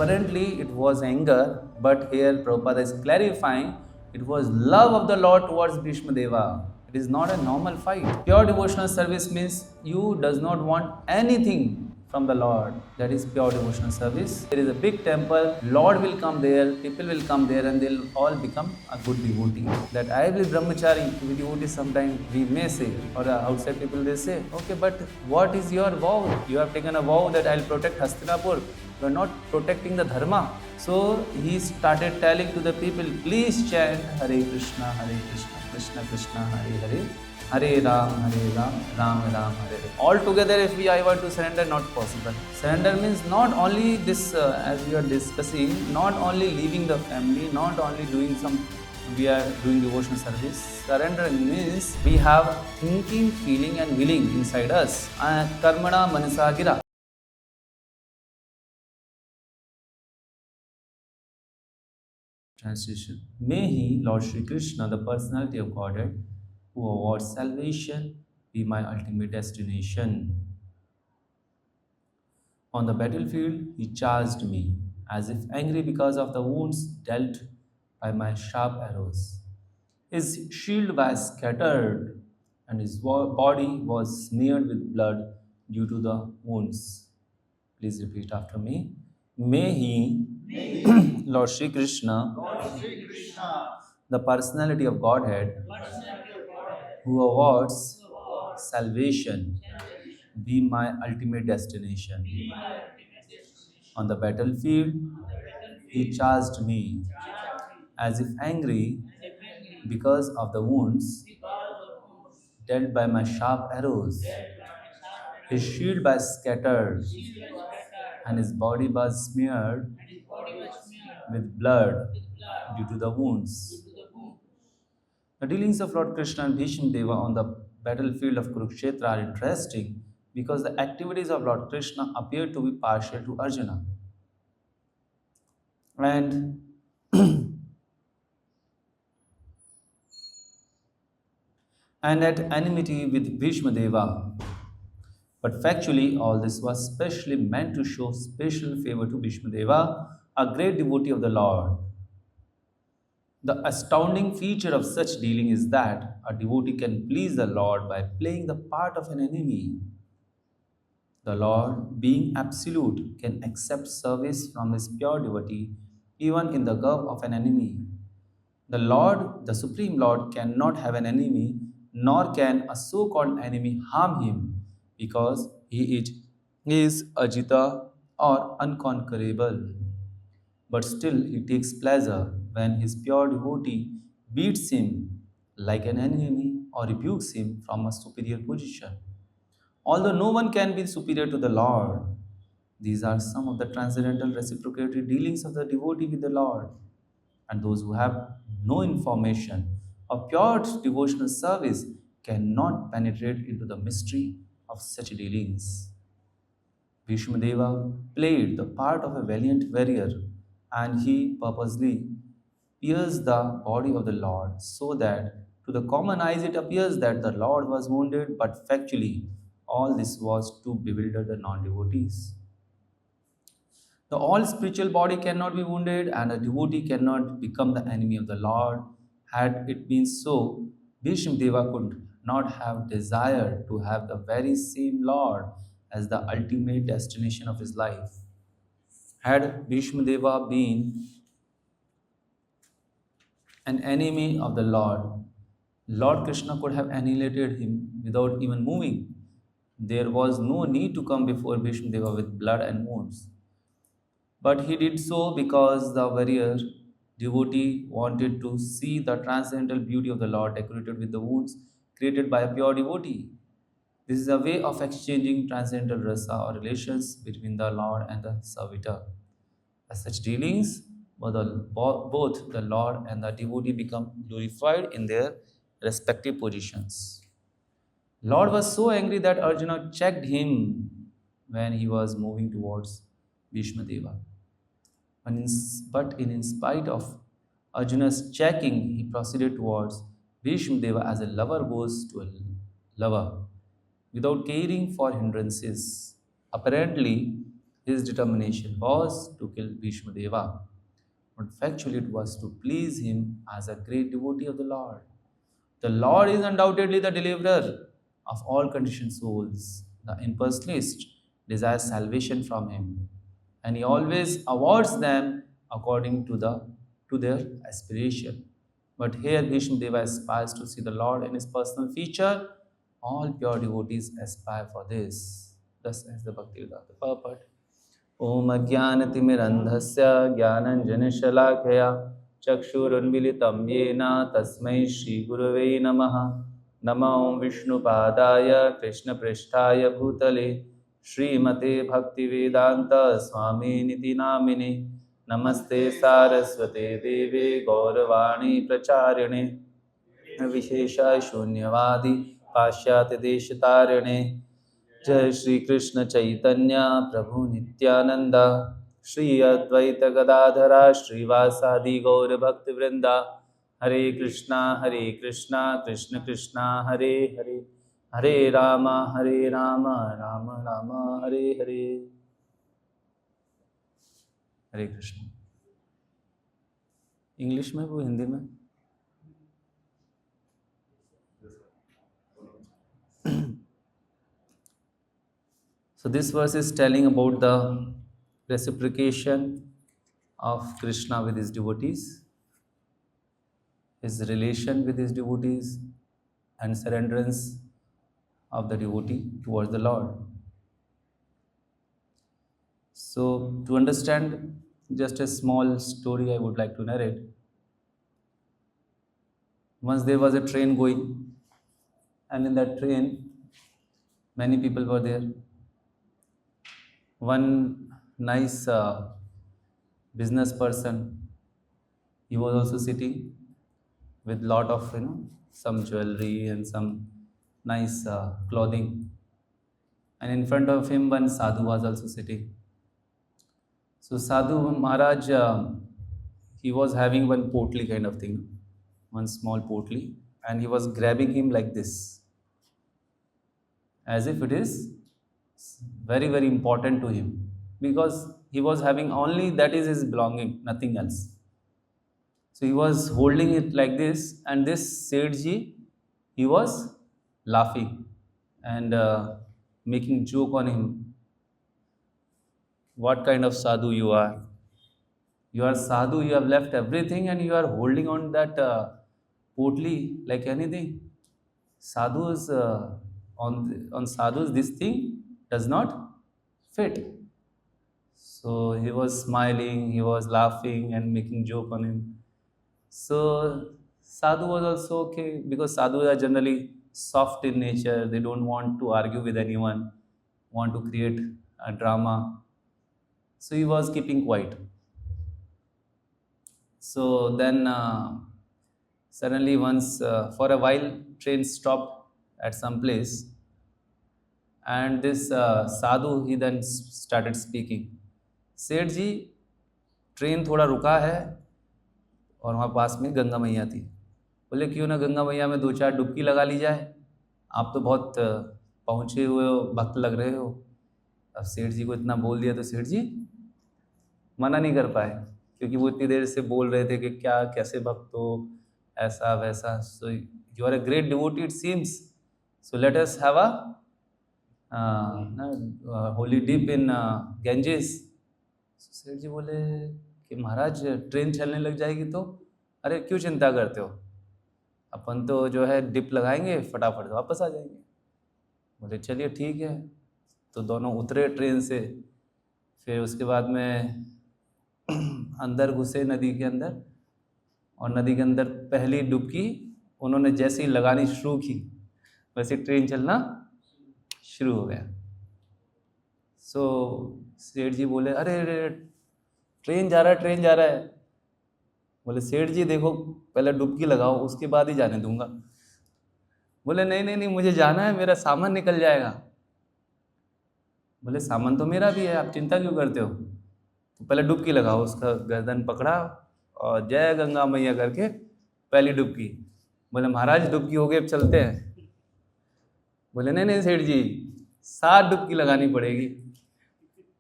Apparently, it was anger, but here Prabhupada is clarifying it was love of the Lord towards Bhishma Deva. It is not a normal fight. Pure devotional service means you does not want anything from the Lord. That is pure devotional service. There is a big temple, Lord will come there, people will come there and they'll all become a good devotee. That I will be brahmachari, to be devotee sometimes we may say, or outside people they say, okay, but what is your vow? You have taken a vow that I'll protect Hastinapur. You are not protecting the dharma. So he started telling to the people, please chant Hare Krishna, Krishna Krishna, Hare Hare, Hare Ram, Ram Ram, Hare Hare. All together, if I want to surrender, not possible. Surrender means not only this, as we are discussing, not only leaving the family, not only doing we are doing devotional service. Surrender means we have thinking, feeling and willing inside us. Karmana manasa gira. Translation. May He, Lord Sri Krishna, the personality of Godhead, who awards salvation, be my ultimate destination. On the battlefield, He charged me, as if angry because of the wounds dealt by my sharp arrows. His shield was scattered, and his body was smeared with blood due to the wounds. Please repeat after me. May He, Lord Sri Krishna, the personality of Godhead, who awards salvation, be my ultimate destination. On the battlefield, he charged me, as if angry because of the wounds dealt by my sharp arrows. His shield was scattered, and his body was smeared with blood due to the wounds. The dealings of Lord Krishna and Bhishma Deva on the battlefield of Kurukshetra are interesting because the activities of Lord Krishna appear to be partial to Arjuna. And and at enmity with Bhishma Deva. But factually, all this was specially meant to show special favor to Bhishma Deva, a great devotee of the Lord. The astounding feature of such dealing is that a devotee can please the Lord by playing the part of an enemy. The Lord, being absolute, can accept service from his pure devotee even in the garb of an enemy. The Lord, the Supreme Lord, cannot have an enemy, nor can a so called enemy harm him, because he is Ajita or unconquerable. But still, he takes pleasure when his pure devotee beats him like an enemy or rebukes him from a superior position. Although no one can be superior to the Lord, these are some of the transcendental reciprocatory dealings of the devotee with the Lord. And those who have no information of pure devotional service cannot penetrate into the mystery of such dealings. Bhishma Deva played the part of a valiant warrior, and he purposely pierced the body of the Lord so that to the common eyes it appears that the Lord was wounded, but factually all this was to bewilder the non-devotees. The all spiritual body cannot be wounded, and a devotee cannot become the enemy of the Lord. Had it been so, Bhishma Deva could not have desired to have the very same Lord as the ultimate destination of his life. Had Bhishma Deva been an enemy of the Lord, Lord Krishna could have annihilated him without even moving. There was no need to come before Bhishma Deva with blood and wounds. But he did so because the warrior devotee wanted to see the transcendental beauty of the Lord decorated with the wounds created by a pure devotee. This is a way of exchanging transcendental rasa or relations between the Lord and the servitor. As such dealings, both the Lord and the devotee become glorified in their respective positions. Lord was so angry that Arjuna checked him when he was moving towards Bhishma Deva. But in spite of Arjuna's checking, he proceeded towards Bhishma Deva as a lover goes to a lover, without caring for hindrances. Apparently, his determination was to kill Bhishma Deva, but factually it was to please him as a great devotee of the Lord. The Lord is undoubtedly the deliverer of all conditioned souls. The impersonalist desires salvation from him, and he always awards them according to their aspiration. But here Bhishma Deva aspires to see the Lord in his personal feature. All pure devotees aspire for this. Thus ends the Bhaktivedanta purport. ॐ अज्ञानतिमिरन्धस्य ज्ञानञ्जनशलाकया चक्षुरुन्मिलितं येन तस्मै श्रीगुरवे नमः। नमो विष्णुपादाय कृष्णपृष्ठाय भूतले श्रीमते भक्तिवेदान्त स्वामिनिति नामिने। नमस्ते सारस्वते देवे गौरवाणी प्रचारिणे विशेषशून्यवादी पाश्चात्यदेशतारिणे। जय श्री कृष्ण चैतन्य प्रभु नित्यानंद श्री अद्वैत गदाधरा श्रीवासादि गौर भक्त वृंदा। हरे कृष्णा कृष्ण कृष्णा हरे हरे, हरे राम राम राम हरे हरे। हरे कृष्ण। इंग्लिश में वो हिंदी में? So this verse is telling about the reciprocation of Krishna with his devotees, his relation with his devotees, and surrenderance of the devotee towards the Lord. So to understand just a small story I would like to narrate. Once there was a train going, and in that train many people were there. One nice business person, he was also sitting with lot of some jewelry and some nice clothing, and in front of him one sadhu was also sitting. So Sadhu Maharaj, he was having one potli kind of thing, one small potli, and he was grabbing him like this, as if it is very very important to him, because he was having only that is his belonging, nothing else. So he was holding it like this, and this Sethji, he was laughing and making joke on him. What kind of sadhu you are? You are sadhu, you have left everything and you are holding on that potli like anything. Sadhus on sadhus this thing does not fit. So he was smiling, he was laughing and making joke on him. So sadhu was also okay, because sadhus are generally soft in nature. They don't want to argue with anyone, want to create a drama. So he was keeping quiet. So then suddenly once for a while train stopped at some place, and this sadhu, he then started speaking. सेठ जी, train थोड़ा रुका है और वहाँ पास में गंगा मैया थी। बोले क्यों ना गंगा मैया में 2-4 डुबकी लगा ली जाए, आप तो बहुत पहुँचे हुए हो, भक्त लग रहे हो। अब सेठ जी को इतना बोल दिया तो सेठ जी मना नहीं कर पाए, क्योंकि वो इतनी देर से बोल रहे थे कि क्या कैसे भक्त हो, ऐसा वैसा। So you are a great devotee it seems, so let us have a holy dip in Ganges. सेठ जी बोले कि महाराज ट्रेन चलने लग जाएगी तो? अरे क्यों चिंता करते हो, अपन तो जो है डिप लगाएंगे, फटाफट वापस आ जाएंगे। बोले चलिए ठीक है। तो दोनों उतरे ट्रेन से, फिर उसके बाद में अंदर घुसे नदी के अंदर, और नदी के अंदर पहली डुबकी उन्होंने जैसे ही लगानी शुरू की, वैसे ट्रेन चलना शुरू हो गया। सो सेठ जी बोले अरे अरे ट्रेन जा रहा है, ट्रेन जा रहा है। बोले सेठ जी देखो पहले डुबकी लगाओ, उसके बाद ही जाने दूंगा। बोले नहीं नहीं नहीं, मुझे जाना है, मेरा सामान निकल जाएगा। बोले सामान तो मेरा भी है, आप चिंता क्यों करते हो? तो पहले डुबकी लगाओ। उसका गर्दन पकड़ा और जय गंगा मैया करके पहली डुबकी। बोले महाराज डुबकी हो गई, अब चलते हैं। बोले नहीं नहीं सेठ जी, 7 डुबकी लगानी पड़ेगी।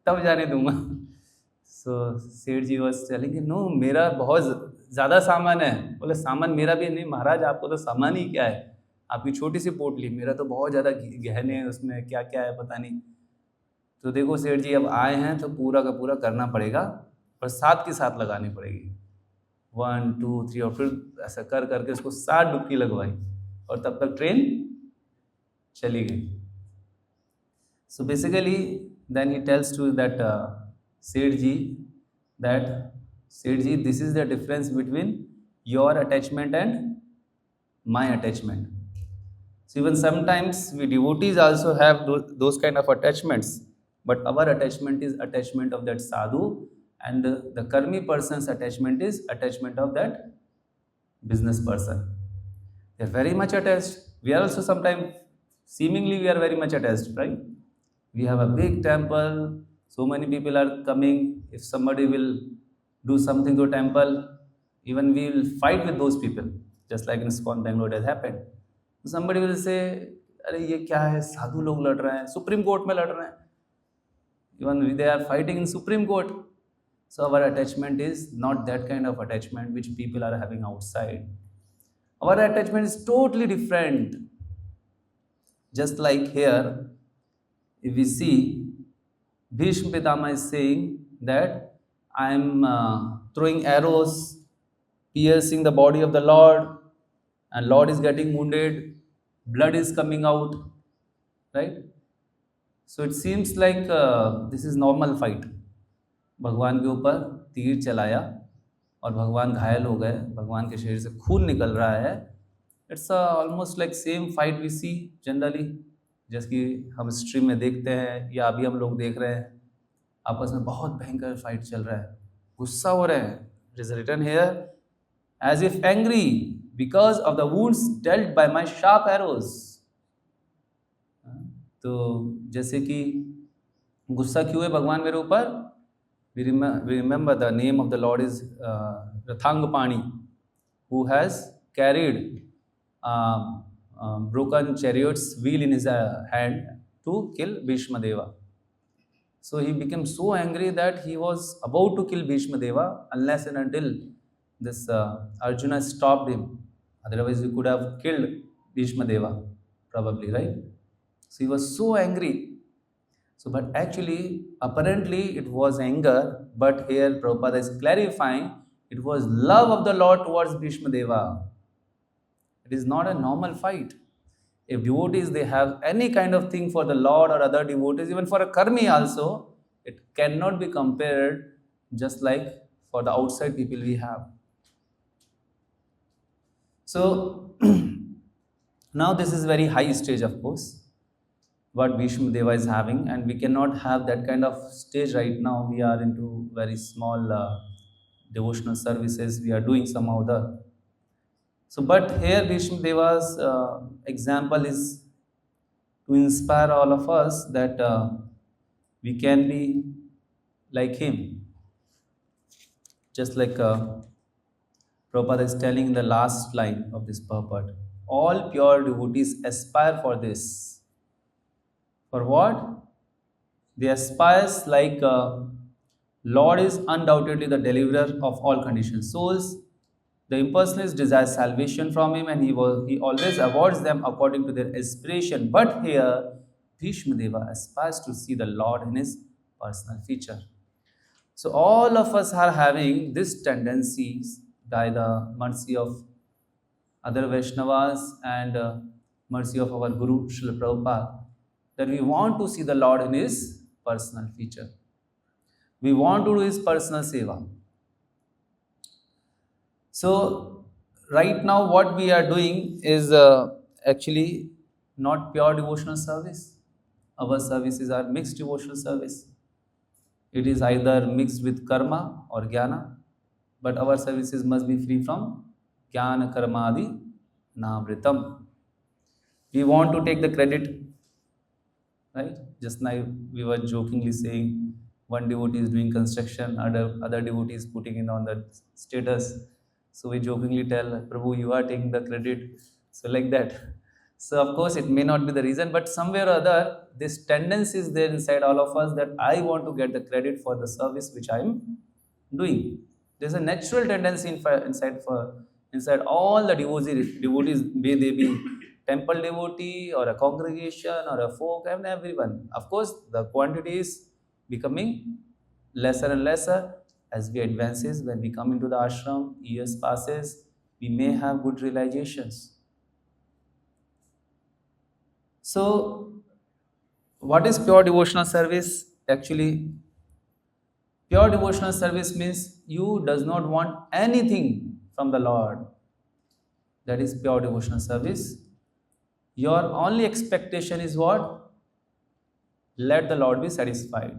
तब जाने दूंगा. So सेठ जी was telling him, no, मेरा बहुत ज़्यादा सामान है. बोले सामान मेरा भी नहीं महाराज, आपको तो सामान ही क्या है, आपकी छोटी सी पोटली, मेरा तो बहुत ज़्यादा गहने हैं उसमें, क्या क्या है पता नहीं. तो देखो सेठ जी अब आए हैं तो पूरा का पूरा करना पड़ेगा, पर साथ के साथ लगानी पड़ेगी. 1 2 3 और फिर ऐसा कर करके उसको 7 डुबकी लगवाई और तब तक ट्रेन चली गई. So basically then he tells to that Seth ji that Seth ji, this is the difference between your attachment and my attachment. So even sometimes we devotees also have those kind of attachments, but our attachment is attachment of that sadhu, and the karmi person's attachment is attachment of that business person. They are very much attached. We are also sometimes seemingly we are very much attached, right? We have a big temple, so many people are coming. If somebody will do something to a temple, even we will fight with those people, just like in ISKCON Bangalore it has happened. Somebody will say, अरे ये क्या है, साधु लोग लड़ रहे हैं, supreme court में लड़ रहे हैं. Even they are fighting in Supreme Court. So our attachment is not that kind of attachment which people are having outside. Our attachment is totally different. Just like here, if we see, Bhishma Pitama is saying that I am throwing arrows, piercing the body of the Lord, and Lord is getting wounded, blood is coming out, right? So it seems like this is normal fight. भगवान के ऊपर तीर चलाया और भगवान घायल हो गए, भगवान के शरीर से खून निकल रहा है. It's almost like same fight we see generally, जैसे कि हम स्ट्रीम में देखते हैं या अभी हम लोग देख रहे हैं, आपस में बहुत भयंकर फाइट चल रहा है, गुस्सा हो रहे हैं. It is written here as if angry because of the wounds dealt by my sharp arrows. तो जैसे कि गुस्सा क्यों है भगवान मेरे ऊपर? We remember the name of the Lord is Rathangapani, who has carried broken chariot's wheel in his hand to kill Bhishma Deva. So he became so angry that he was about to kill Bhishma Deva unless and until this Arjuna stopped him. Otherwise, he could have killed Bhishma Deva, probably, right? So he was so angry. So, but actually, apparently it was anger, but here Prabhupada is clarifying it was love of the Lord towards Bhishma Deva. It is not a normal fight. If devotees, they have any kind of thing for the Lord or other devotees, even for a karmi also, it cannot be compared just like for the outside people we have. So, now this is very high stage, of course, what Bhishma Deva is having, and we cannot have that kind of stage right now. We are into very small devotional services we are doing somehow the. So, but here Bhishma Deva's example is to inspire all of us that we can be like him. Just like Prabhupada is telling in the last line of this purport, all pure devotees aspire for this. For what? They aspire like Lord is undoubtedly the deliverer of all conditioned souls. The impersonalist desires salvation from him, and he always awards them according to their aspiration. But here, Bhishma Deva aspires to see the Lord in his personal feature. So all of us are having this tendencies by the mercy of other Vaishnavas and mercy of our Guru Srila Prabhupada, that we want to see the Lord in his personal feature. We want to do his personal seva. So, right now what we are doing is actually not pure devotional service. Our services are mixed devotional service. It is either mixed with karma or jnana, but our services must be free from jnana karma adi navritam. We want to take the credit. Right? Just now we were jokingly saying one devotee is doing construction, other devotee is putting in on the status. So we jokingly tell, Prabhu, you are taking the credit. So like that. So of course it may not be the reason, but somewhere or other this tendency is there inside all of us that I want to get the credit for the service which I am doing. There's a natural tendency inside all the devotees, may they be temple devotee or a congregation or a folk and everyone. Of course, the quantity is becoming lesser and lesser as we advances. When we come into the ashram, years passes, we may have good realizations. So, what is pure devotional service? Actually, pure devotional service means you does not want anything from the Lord. That is pure devotional service. Your only expectation is what? Let the Lord be satisfied.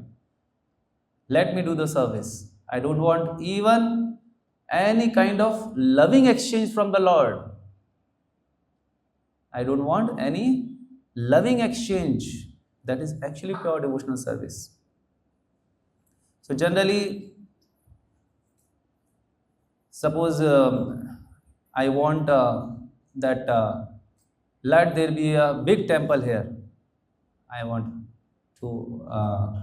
Let me do the service. I don't want even any kind of loving exchange from the Lord. I don't want any loving exchange. That is actually pure devotional service. So generally, suppose I want that let there be a big temple here. I want to,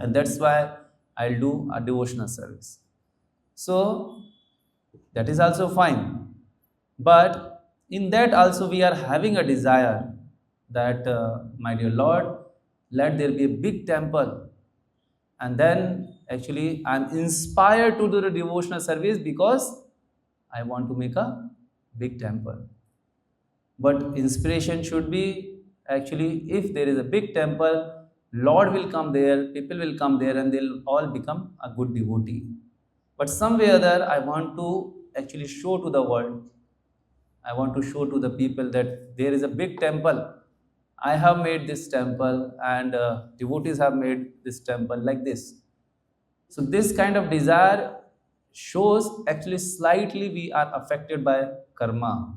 and that's why I'll do a devotional service. So that is also fine. But in that also we are having a desire that, my dear Lord, let there be a big temple. And then actually I'm inspired to do the devotional service because I want to make a big temple. But inspiration should be actually, if there is a big temple, Lord will come there, people will come there, and they'll all become a good devotee. But some way or other, I want to actually show to the world, I want to show to the people that there is a big temple. I have made this temple, and devotees have made this temple like this. So this kind of desire shows actually slightly we are affected by karma,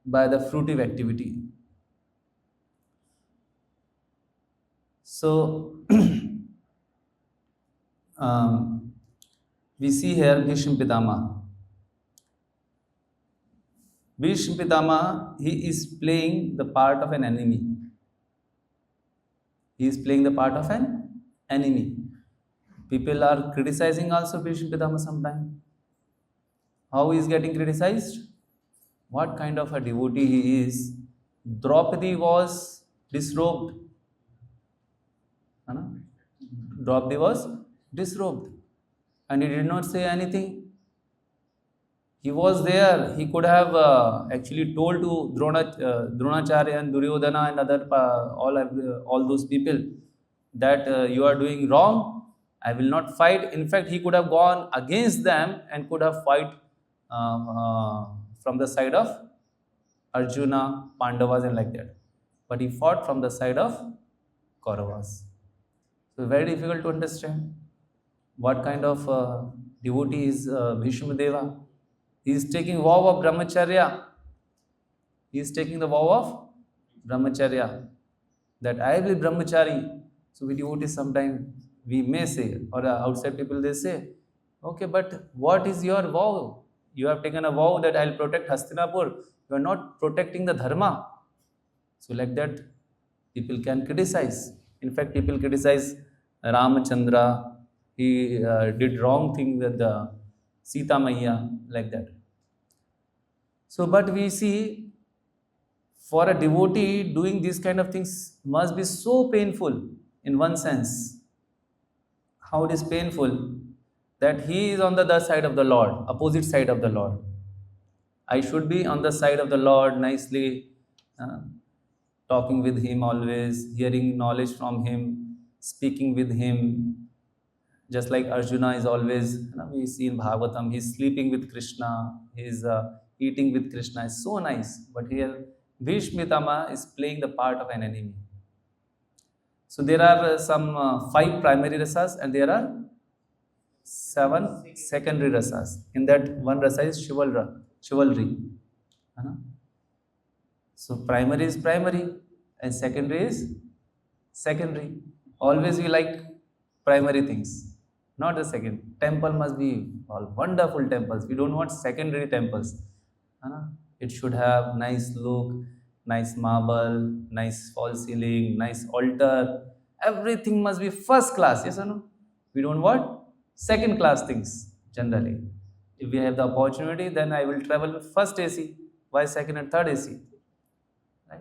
by the fruitive activity. So we see here Bhishma Pitama. Bhishma Pitama, he is playing the part of an enemy. He is playing the part of an enemy. People are criticizing also Bhishma Pitama sometimes. How he is getting criticized? What kind of a devotee he is? Draupadi was disrobed. Draupadi was disrobed. And he did not say anything. He was there. He could have actually told to Dronacharya and Duryodhana and other all those people that you are doing wrong. I will not fight. In fact, he could have gone against them and could have fight from the side of Arjuna, Pandavas, and like that. But he fought from the side of Kauravas. So very difficult to understand what kind of devotee is Bhishma Deva. He is taking vow of brahmacharya. He is taking the vow of brahmacharya, that I will be brahmachari. So we devotees sometimes we may say, or outside people they say, okay, but what is your vow? You have taken a vow that I will protect Hastinapur. You are not protecting the dharma. So like that, people can criticize. In fact, people criticize Ramachandra. He did wrong thing with the Sita Maiya, like that. So, but we see, for a devotee, doing these kind of things must be so painful in one sense. How it is painful? That he is on the other side of the Lord, opposite side of the Lord. I should be on the side of the Lord, nicely talking with him always, hearing knowledge from him, speaking with him. Just like Arjuna is always, we see in Bhagavatam, he's sleeping with Krishna, he's eating with Krishna. It's so nice. But here, Bhishma Pitama is playing the part of an enemy. So there are some 5 primary rasas and there are 7 secondary rasas. In that, one rasa is chivalry. So primary is primary and secondary is secondary. Always we like primary things, not the second. Temple must be all wonderful temples. We don't want secondary temples. It should have nice look. nice marble, nice false ceiling, nice altar. Everything must be first class, yes or no? We don't want second class things generally. If we have the opportunity, then I will travel with first AC. Why second and third AC? Right?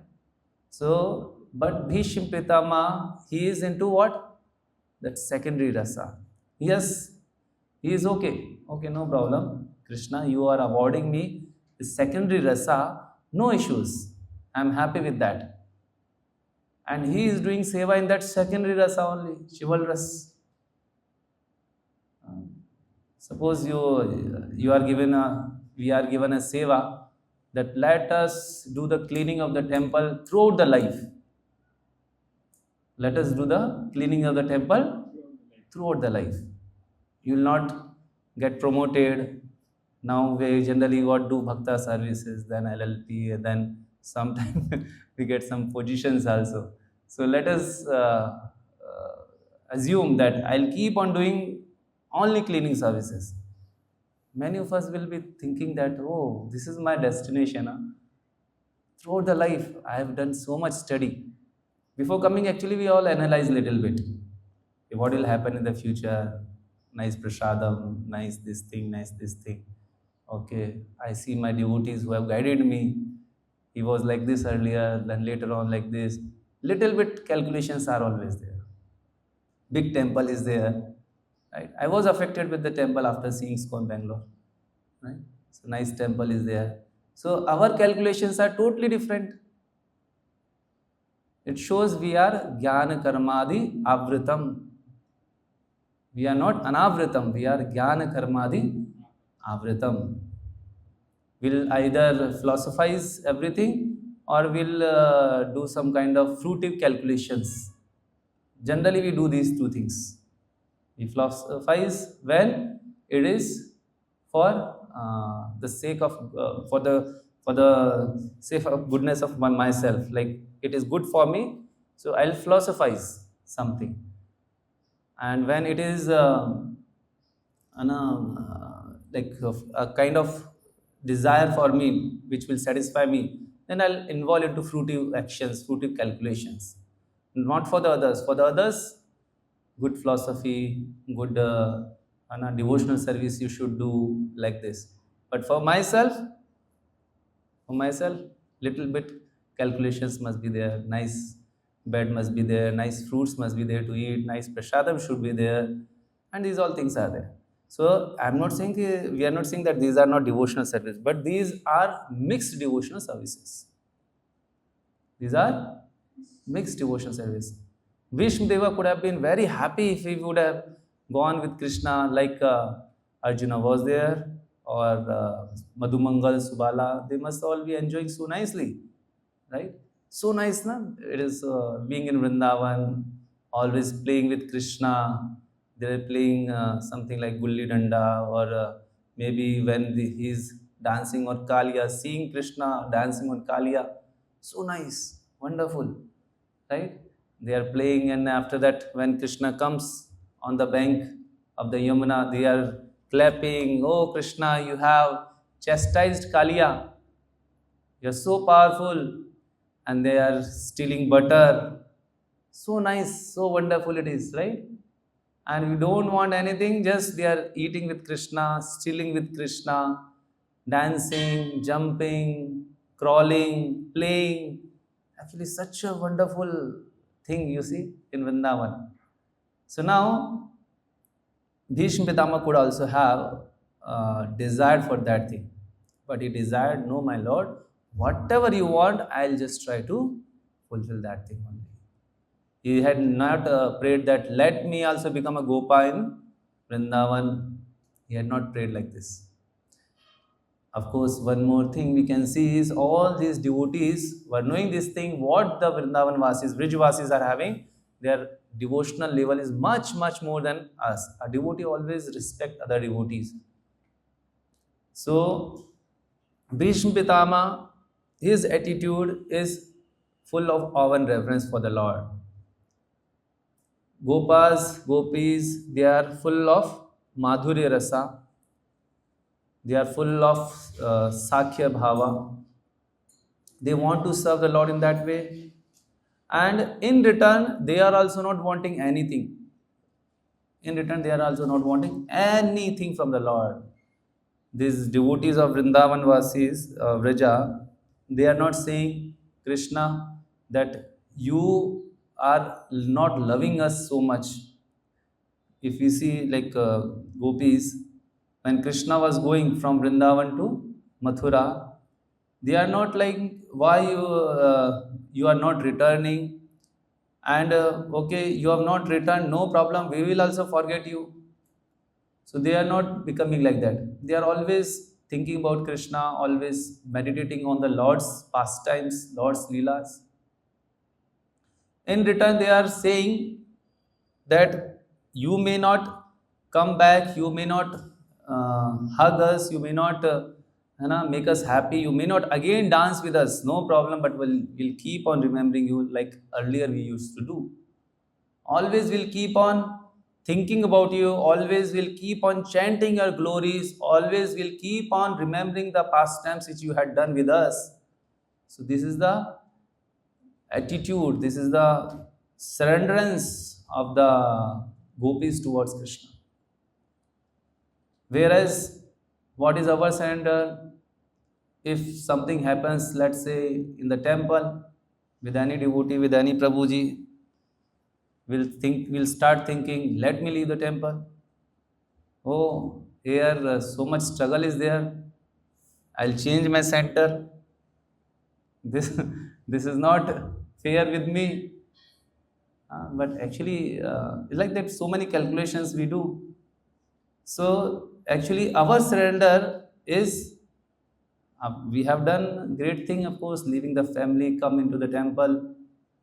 So, but Bhishma Pitama, he is into what? That secondary rasa. Yes, he is okay. Okay, no problem. Krishna, you are awarding me the secondary rasa, no issues. I am happy with that. And he is doing seva in that secondary rasa only, Shival ras. Suppose you are given a we are given a seva that let us do the cleaning of the temple throughout the life. Let us do the cleaning of the temple throughout the life. You will not get promoted. Now we generally what do bhakta services, then LLP, then sometime we get some positions also. So let us assume that I'll keep on doing only cleaning services. Many of us will be thinking that, oh, this is my destination. Huh? Throughout the life, I have done so much study. Before coming, actually, we all analyze a little bit. What will happen in the future? Nice prasadam, nice this thing, nice this thing. Okay, I see my devotees who have guided me. He was like this earlier, then later on like this. Little bit calculations are always there. Big temple is there. Right? I was affected with the temple after seeing ISKCON Bangalore. Right? So nice temple is there. So our calculations are totally different. It shows we are jnana karmadi avritam. We are not anavritam. We are jnana karmadi avritam. We'll either philosophize everything or we'll do some kind of fruitive calculations. Generally, we do these two things. We philosophize when it is for the sake of for the sake of goodness of myself. Like it is good for me, so I'll philosophize something. And when it is like a kind of desire for me, which will satisfy me, then I'll involve into fruitive actions, fruitive calculations. Not for the others. For the others, good philosophy, good devotional service you should do like this. But for myself, little bit calculations must be there. Nice bed must be there. Nice fruits must be there to eat. Nice prasadam should be there, and these all things are there. So I'm not saying we are not saying that these are not devotional services, but these are mixed devotional services. These are mixed devotional service. Bhishma Deva could have been very happy if he would have gone with Krishna like Arjuna was there or Madhumangal, Subala. They must all be enjoying so nicely, right? So nice, na? It is being in Vrindavan, always playing with Krishna. They're playing something like Gulli Danda or maybe when he's dancing on Kaliya, seeing Krishna dancing on Kaliya. So nice, wonderful, right? They are playing, and after that, when Krishna comes on the bank of the Yamuna, they are clapping. Oh, Krishna, you have chastised Kaliya. You're so powerful. And they are stealing butter. So nice, so wonderful it is, right? And we don't want anything, just they are eating with Krishna, stealing with Krishna, dancing, jumping, crawling, playing. Actually, such a wonderful thing you see in Vrindavan. So now, Bhishma Pitama could also have desired for that thing. But he desired, no, my Lord, whatever you want, I'll just try to fulfill that thing only. He had not prayed that, let me also become a Gopa in Vrindavan. He had not prayed like this. Of course, one more thing we can see is all these devotees were knowing this thing, what the Vrindavan Vasis, Brijvasis are having, their devotional level is much, much more than us. A devotee always respect other devotees. So, Bhishma Pitama, his attitude is full of awe and reverence for the Lord. Gopas, gopis, they are full of madhurya rasa. They are full of sakhya bhava. They want to serve the Lord in that way. And in return, they are also not wanting anything. In return, they are also not wanting anything from the Lord. These devotees of Vrindavan Vasis, Vraja, they are not saying, Krishna, that you are not loving us so much. If we see like gopis, when Krishna was going from Vrindavan to Mathura, they are not like, why you are not returning, and okay, you have not returned, no problem, we will also forget you. So they are not becoming like that. They are always thinking about Krishna, always meditating on the Lord's pastimes, Lord's leelas. In return, they are saying that you may not come back, you may not hug us, you may not make us happy, you may not again dance with us, no problem, but we'll keep on remembering you like earlier we used to do. Always will keep on thinking about you, always will keep on chanting your glories, always will keep on remembering the pastimes which you had done with us. So this is the attitude, this is the surrenderance of the gopis towards Krishna. Whereas, what is our surrender? If something happens, let's say in the temple, with any devotee, with any Prabhuji, we'll start thinking, let me leave the temple. Oh, here so much struggle is there. I'll change my center. This, this is not fair with me. But actually, it's like that so many calculations we do. So actually, our surrender is we have done great thing, of course, leaving the family, come into the temple,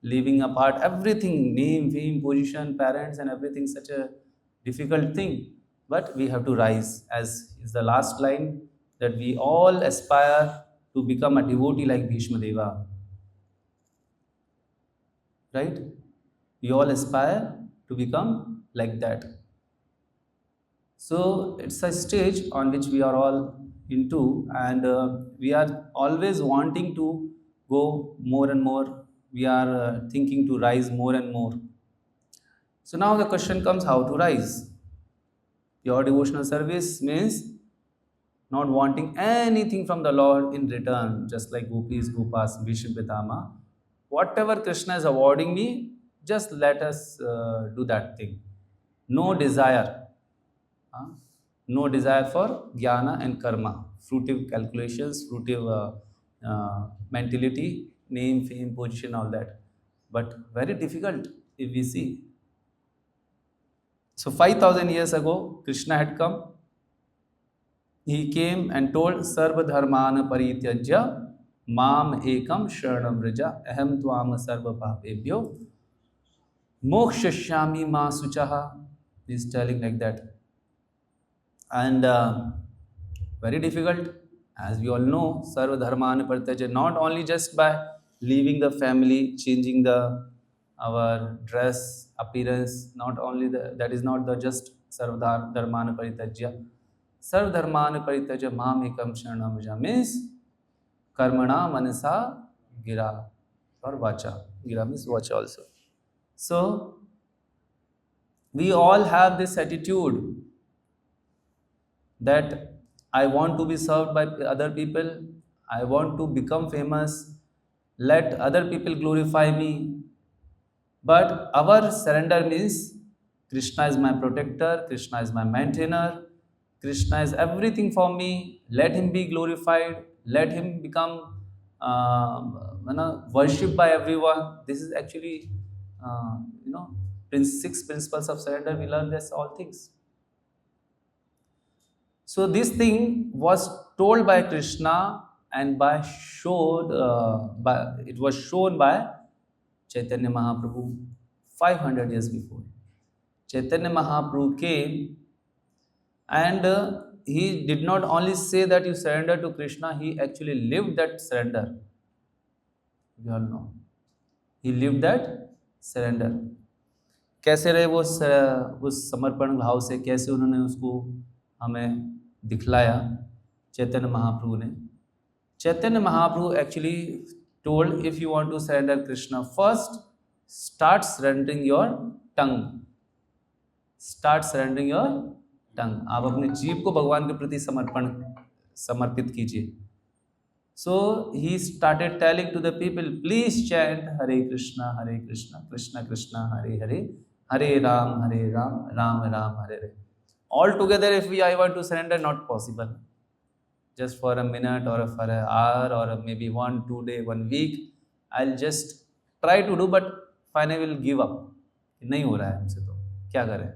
leaving apart everything, name, fame, position, parents, and everything, such a difficult thing. But we have to rise, as is the last line, that we all aspire to become a devotee like Bhishma Deva. Right? We all aspire to become like that. So it's a stage on which we are all into, and we are always wanting to go more and more. We are thinking to rise more and more. So now the question comes, how to rise? Your devotional service means not wanting anything from the Lord in return, just like gopis, gopas, Bhishma Pitama. Whatever Krishna is awarding me, just let us do that thing. No desire. No desire for jnana and karma, fruitive calculations, fruitive mentality, name, fame, position, all that. But very difficult if we see. So 5,000 years ago, Krishna had come. He came and told, Sarva dharmana parityajya mam ekam sharanam vraja aham tvam sarva papebhyo mokshashyami ma suchaha. He is telling like that. And very difficult, as we all know, sarva dharmana parityajya, not only just by leaving the family, changing our dress, appearance, not only that is not the just sarva dharmana parityajya. Sarva dharmana parityajya mam ekam sharanam vraja means karmana manasa gira or vacha. Gira means vacha also. So we all have this attitude that I want to be served by other people, I want to become famous, let other people glorify me. But our surrender means Krishna is my protector, Krishna is my maintainer, Krishna is everything for me, let him be glorified, let him become worshipped by everyone. This is actually, six principles of surrender. We learn this all things. So this thing was told by Krishna and it was shown by Chaitanya Mahaprabhu 500 years before. Chaitanya Mahaprabhu came and he did not only say that you surrender to Krishna, he actually lived that surrender. You all know. He lived that surrender. कैसे रहे वो उस समर्पण भाव से, कैसे उन्होंने उसको हमें दिखलाया चैतन्य महाप्रभु ने. Chaitanya Mahaprabhu actually told, if you want to surrender Krishna, first start surrendering your tongue. Start surrendering your tongue. आप अपने जीभ को भगवान के प्रति समर्पित कीजिए. So he started telling to the people, please chant Hare Krishna, Krishna Krishna, Hare Hare, Hare Ram, Ram Ram, Hare Hare. All together, if I want to surrender, not possible. Just for a minute or for an hour or maybe 1, 2 days, 1 week, I'll just try to do, but finally will give up. नहीं हो रहा है हमसे तो क्या करें?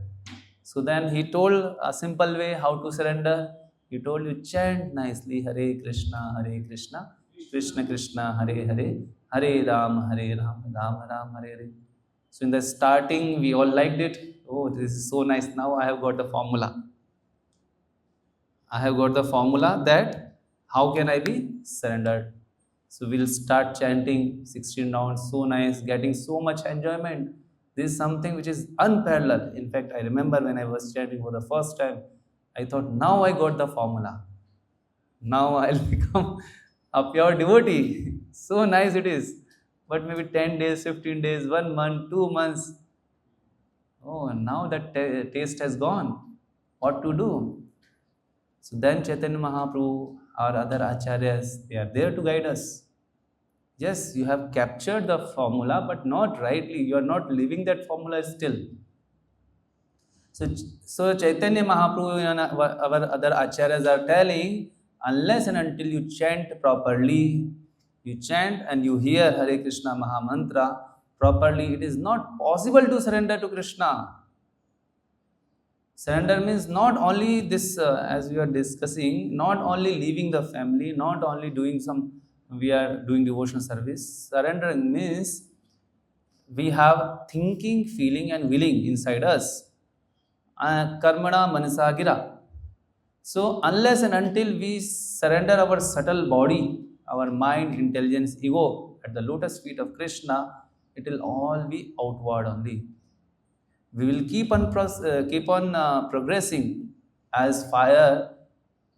So then he told a simple way how to surrender. He told you chant nicely Hare Krishna, Krishna Krishna, Hare Hare, Hare Ram, Ram Ram, Hare Hare. So in the starting, we all liked it. Oh, this is so nice. Now I have got the formula. I have got the formula that how can I be surrendered. So we'll start chanting 16 rounds. So nice, getting so much enjoyment. This is something which is unparalleled. In fact, I remember when I was chanting for the first time, I thought, now I got the formula. Now I'll become a pure devotee. So nice it is. But maybe 10 days, 15 days, 1 month, 2 months. Oh, now that taste has gone. What to do? So then Chaitanya Mahaprabhu or other acharyas, they are there to guide us. Yes, you have captured the formula, but not rightly. You are not living that formula still. So Chaitanya Mahaprabhu and our other acharyas are telling, unless and until you chant properly, you chant and you hear Hare Krishna Mahamantra properly, it is not possible to surrender to Krishna. Surrender means not only this, as we are discussing, not only leaving the family, not only doing we are doing devotional service. Surrendering means we have thinking, feeling and willing inside us. Karmana manasa gira. So unless and until we surrender our subtle body, our mind, intelligence, ego at the lotus feet of Krishna, it will all be outward only. We will keep on progressing as fire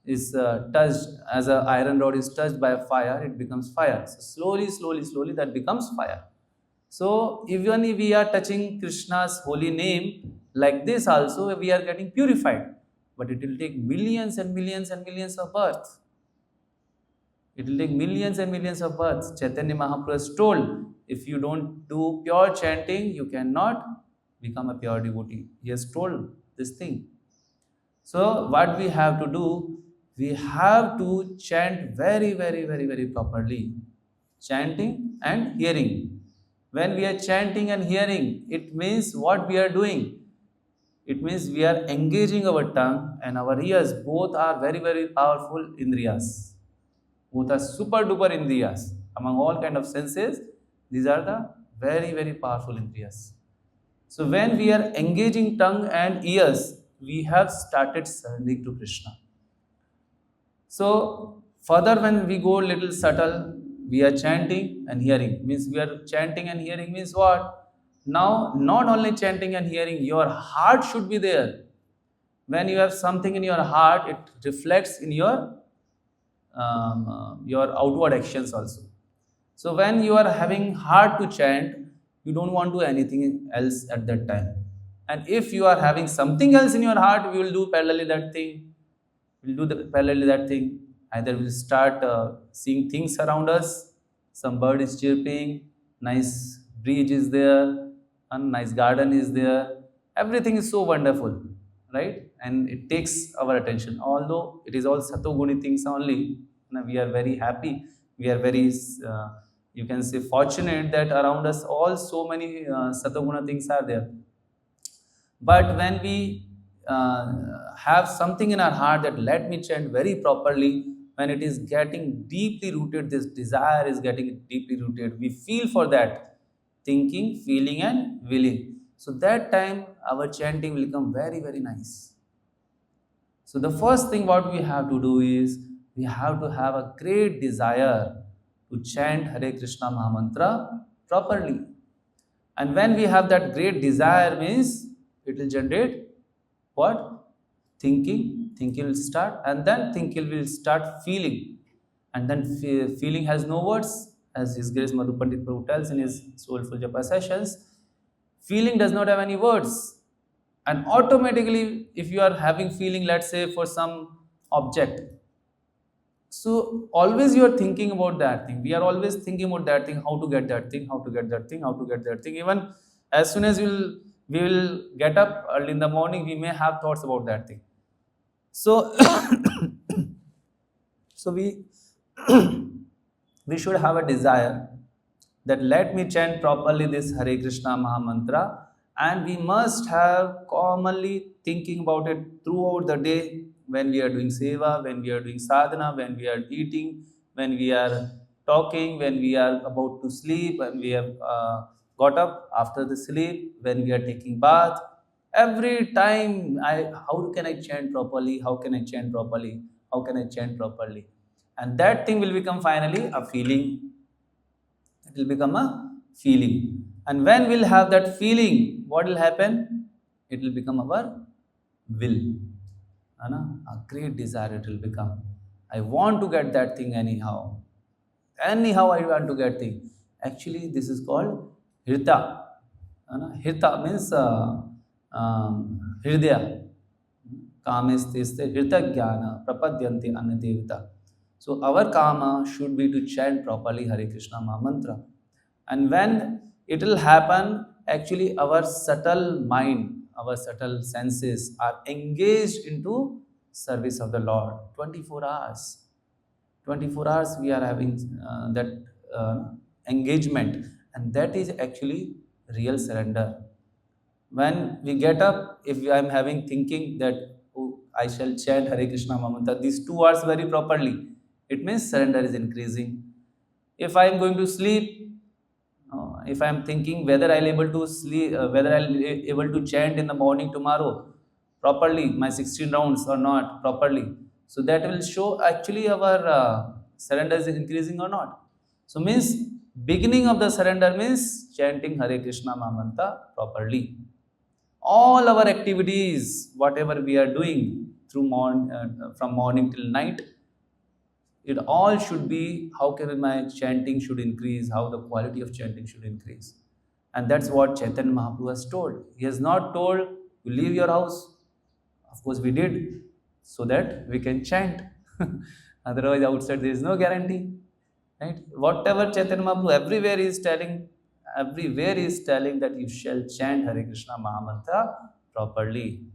is touched, as an iron rod is touched by a fire, it becomes fire. So slowly that becomes fire. So even if we are touching Krishna's holy name, like this also we are getting purified. But it will take millions and millions and millions of births. It will take millions and millions of births. Chaitanya Mahaprabhu has told, if you don't do pure chanting, you cannot become a pure devotee. He has told this thing. So what we have to do, we have to chant very properly. Chanting and hearing. When we are chanting and hearing, it means what we are doing. It means we are engaging our tongue and our ears. Both are very powerful indriyas. Both are super duper indriyas. Among all kind of senses, these are the very powerful indriyas. So when we are engaging tongue and ears, we have started surrendering to Krishna. So further, when we go little subtle, we are chanting and hearing. Means we are chanting and hearing means what? Now, not only chanting and hearing, your heart should be there. When you have something in your heart, it reflects in your outward actions also. So when you are having heart to chant, you don't want to do anything else at that time. And if you are having something else in your heart, we will do parallelly that thing. Either we'll start seeing things around us. Some bird is chirping, nice breeze is there, a nice garden is there. Everything is so wonderful, right? And it takes our attention. Although it is all satoguni things only, we are very happy. We are very, you can say, fortunate that around us all so many satoguna things are there. But when we have something in our heart that let me chant very properly, when it is getting deeply rooted, this desire is getting deeply rooted, we feel for that, thinking, feeling and willing. So that time our chanting will become very nice. So the first thing what we have to do is, we have to have a great desire to chant Hare Krishna Mahamantra properly. And when we have that great desire means, it will generate what? Thinking will start, and then thinking will start feeling. And then feeling has no words, as His Grace Madhu Pandit Prabhu tells in his Soulful Japa sessions, feeling does not have any words. And automatically, if you are having feeling, let's say for some object, so always you are thinking about that thing. We are always thinking about that thing, how to get that thing, how to get that thing, how to get that thing. Even as soon as we will get up early in the morning, we may have thoughts about that thing. So, so we should have a desire that let me chant properly this Hare Krishna Maha Mantra, and we must have commonly thinking about it throughout the day when we are doing seva, when we are doing sadhana, when we are eating, when we are talking, when we are about to sleep, when we have got up after the sleep, when we are taking bath. Every time, how can I chant properly? How can I chant properly? How can I chant properly? And that thing will become finally a feeling. It will become a feeling. And when we'll have that feeling, what will happen? It will become our will. A great desire it will become. I want to get that thing anyhow. Anyhow, I want to get thing. Actually, this is called Hirta. Hirta means Hridaya. Kamesteste Hirta Jnana Prapadyanti Anadevita. So our kama should be to chant properly Hare Krishna Maha Mantra. And when it will happen, actually our subtle mind, our subtle senses are engaged into service of the Lord 24 hours. 24 hours we are having that engagement, and that is actually real surrender. When we get up, if I am having thinking that oh, I shall chant Hare Krishna Maha Mantra these 2 hours very properly, it means surrender is increasing. If I am going to sleep, if I am thinking whether I'll able to sleep, whether I'll be able to chant in the morning tomorrow properly, my 16 rounds or not properly, so that will show actually our surrender is increasing or not. So means beginning of the surrender means chanting Hare Krishna Maha Mantra properly. All our activities, whatever we are doing through from morning till night, it all should be how can my chanting should increase, how the quality of chanting should increase. And that's what Chaitanya Mahaprabhu has told. He has not told you leave your house. Of course, we did so that we can chant. Otherwise, outside there is no guarantee. Right? Whatever Chaitanya Mahaprabhu everywhere is telling that you shall chant Hare Krishna Maha Mantra properly.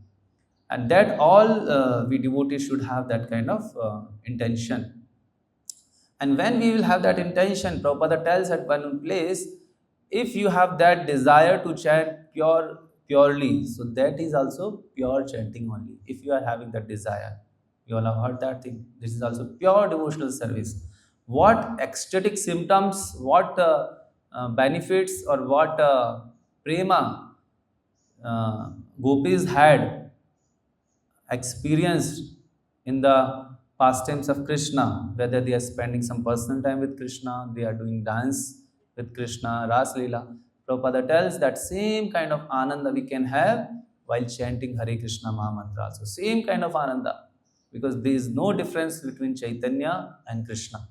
And that all we devotees should have that kind of intention. And when we will have that intention, Prabhupada tells at one place, if you have that desire to chant purely, so that is also pure chanting only. If you are having that desire, you all have heard that thing. This is also pure devotional service. What ecstatic symptoms, what benefits, or what prema gopis had experienced in the pastimes of Krishna, whether they are spending some personal time with Krishna, they are doing dance with Krishna, Ras Leela. Prabhupada tells that same kind of ananda we can have while chanting Hare Krishna Maha Mantra. So same kind of ananda, because there is no difference between Chaitanya and Krishna.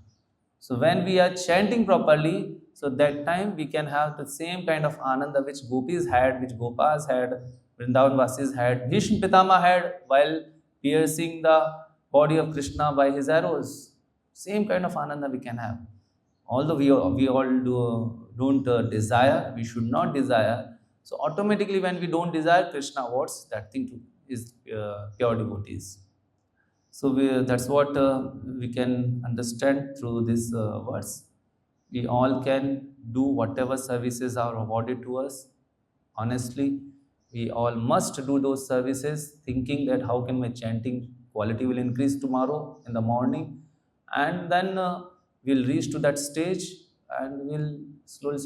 So when we are chanting properly, so that time we can have the same kind of ananda which gopis had, which gopas had, Vrindavan Vasis had, Bhishma Pitama had while piercing the body of Krishna by his arrows. Same kind of ananda we can have. Although we all don't desire, we should not desire. So automatically when we don't desire, Krishna wants that thing to is pure devotees. So that's what we can understand through this verse. We all can do whatever services are awarded to us. Honestly, we all must do those services thinking that how can my chanting quality will increase tomorrow in the morning. And then we'll reach to that stage and we'll slowly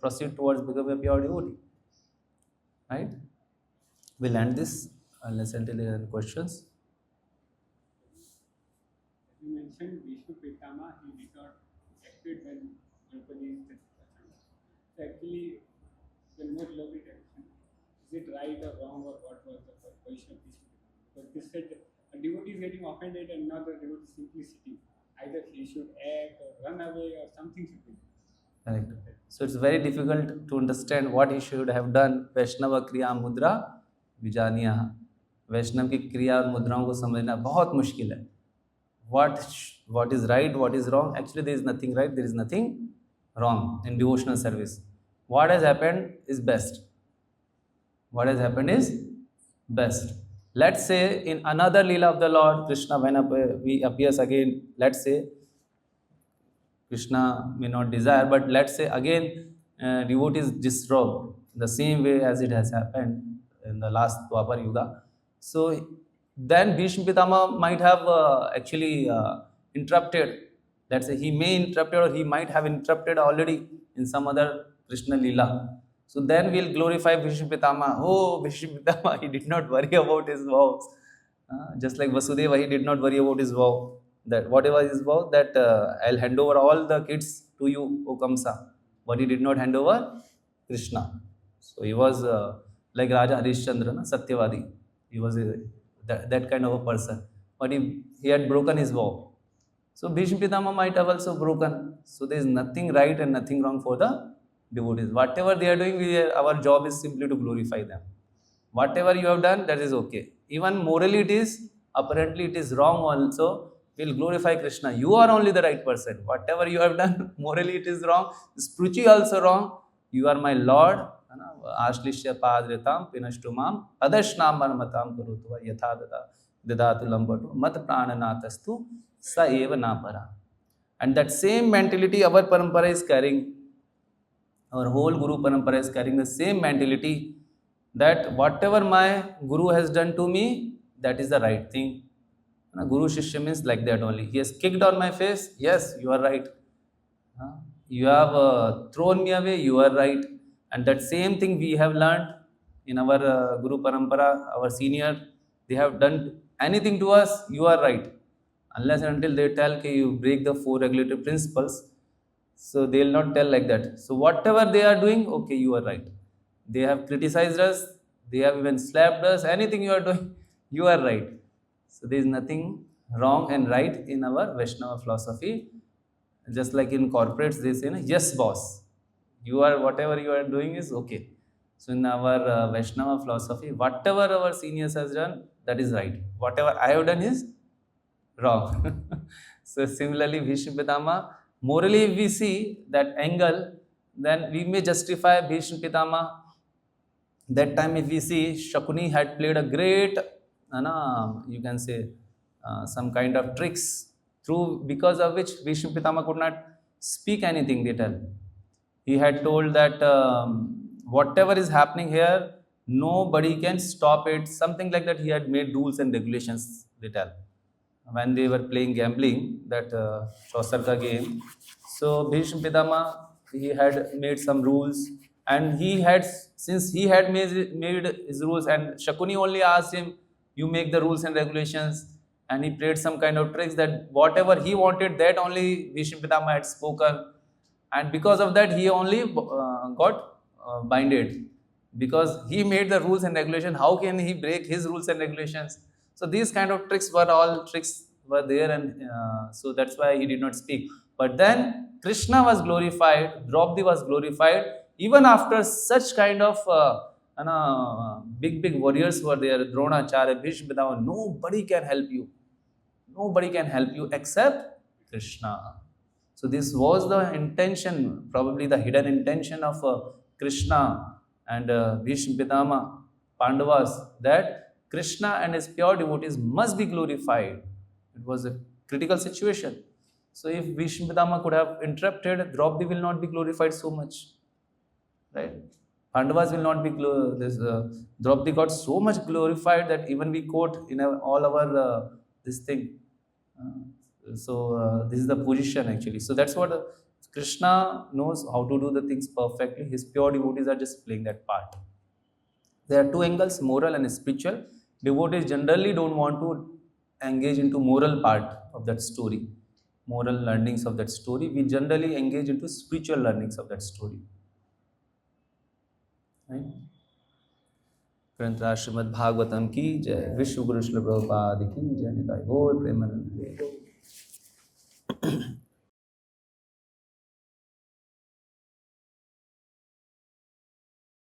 proceed towards becoming a pure devotee. Right? We'll end this unless until there are questions. You mentioned Bhishma Pitama, he did not acted when Draupadi is so actually, when more lovely direction, is it right or wrong or what was the position of Bhishma Pitama? Because this said a devotee is getting offended and not the devotee simply sitting. either he should act or run away or something should be done. Correct. So it's very difficult to understand what he should have done. वैष्णव क्रिया मुद्रा विजानिया, वैष्णव की क्रिया और मुद्राओं को समझना बहुत मुश्किल है. What is right, what is wrong? Actually, there is nothing right, there is nothing wrong in devotional service. What has happened is best. What has happened is best. Let's say in another Leela of the Lord, Krishna, when he appears again, let's say Krishna may not desire, but let's say again devotee is disrobed the same way as it has happened in the last Dwapar Yuga. So then Bhishma Pitama might have actually interrupted. Let's say he may interrupted or he might have interrupted already in some other Krishna Leela. So then we'll glorify Bhishma Pitama. Oh, Bhishma Pitama, he did not worry about his vows. Just like Vasudeva, he did not worry about his vow. That whatever his vow, that I'll hand over all the kids to you, O Kamsa. But he did not hand over Krishna. So he was like Raja Harishchandra, Satyavadi. He was that kind of a person. But he had broken his vow. So Bhishma Pitama might have also broken. So there is nothing right and nothing wrong for the devotees. Whatever they are doing, our job is simply to glorify them. Whatever you have done, that is okay. Even morally it is, apparently it is wrong also, we'll glorify Krishna. You are only the right person. Whatever you have done, morally it is wrong, spiritually also wrong. You are my Lord. Ashlishya padritam pinashtumam adashnam manmatam karutva yatha dadatu lambatu mat prananatastu sa eva napara. And that same mentality our parampara is carrying. Our whole Guru Parampara is carrying the same mentality that whatever my Guru has done to me, that is the right thing. Guru Shishya means like that only. He has kicked on my face, yes, you are right. You have thrown me away, you are right. And that same thing we have learned in our Guru Parampara, our senior, they have done anything to us, you are right. Unless and until they tell that you break the 4 regulatory principles, so they will not tell like that. So whatever they are doing, okay, you are right. They have criticized us, they have even slapped us, anything you are doing, you are right. So there is nothing wrong and right in our Vaishnava philosophy. Just like in corporates, they say, yes, boss. You are, whatever you are doing is okay. So in our Vaishnava philosophy, whatever our seniors has done, that is right. Whatever I have done is wrong. So similarly, Bhishma Pitama, morally if we see that angle, then we may justify Bhishma Pitama. That time if we see, Shakuni had played a great, you can say, some kind of tricks, because of which Bhishma Pitama could not speak anything, they tell. He had told that whatever is happening here, nobody can stop it. Something like that, he had made rules and regulations, they tell. When they were playing gambling, that Chausarka game. So Bhishma Pitama, he had made some rules, and since he had made his rules, and Shakuni only asked him, you make the rules and regulations, and he played some kind of tricks that whatever he wanted, that only Bhishma Pitama had spoken, and because of that he only got binded, because he made the rules and regulations. How can he break his rules and regulations? So these kind of tricks were there, and so that's why he did not speak. But then Krishna was glorified, Draupadi was glorified, even after such kind of big warriors were there, Dronacharya, Bhishma Pitama, nobody can help you. Nobody can help you except Krishna. So this was the intention, probably the hidden intention of Krishna and Bhishma Pitama, Pandavas, that Krishna and his pure devotees must be glorified. It was a critical situation. So if Bhishma Pitama could have interrupted, Draupadi will not be glorified so much. Right? Pandavas will not be Draupadi got so much glorified that even we quote in all our this thing. This is the position actually. So that's what Krishna knows how to do the things perfectly. His pure devotees are just playing that part. There are two angles, moral and spiritual. Devotees generally don't want to engage into moral part of that story, moral learnings of that story. We generally engage into spiritual learnings of that story. Right? ग्रंथ श्रीमद् भागवतम की जय, विश्व गुरु श्री प्रभुपाद की जय, निताय गौर प्रेमानंद।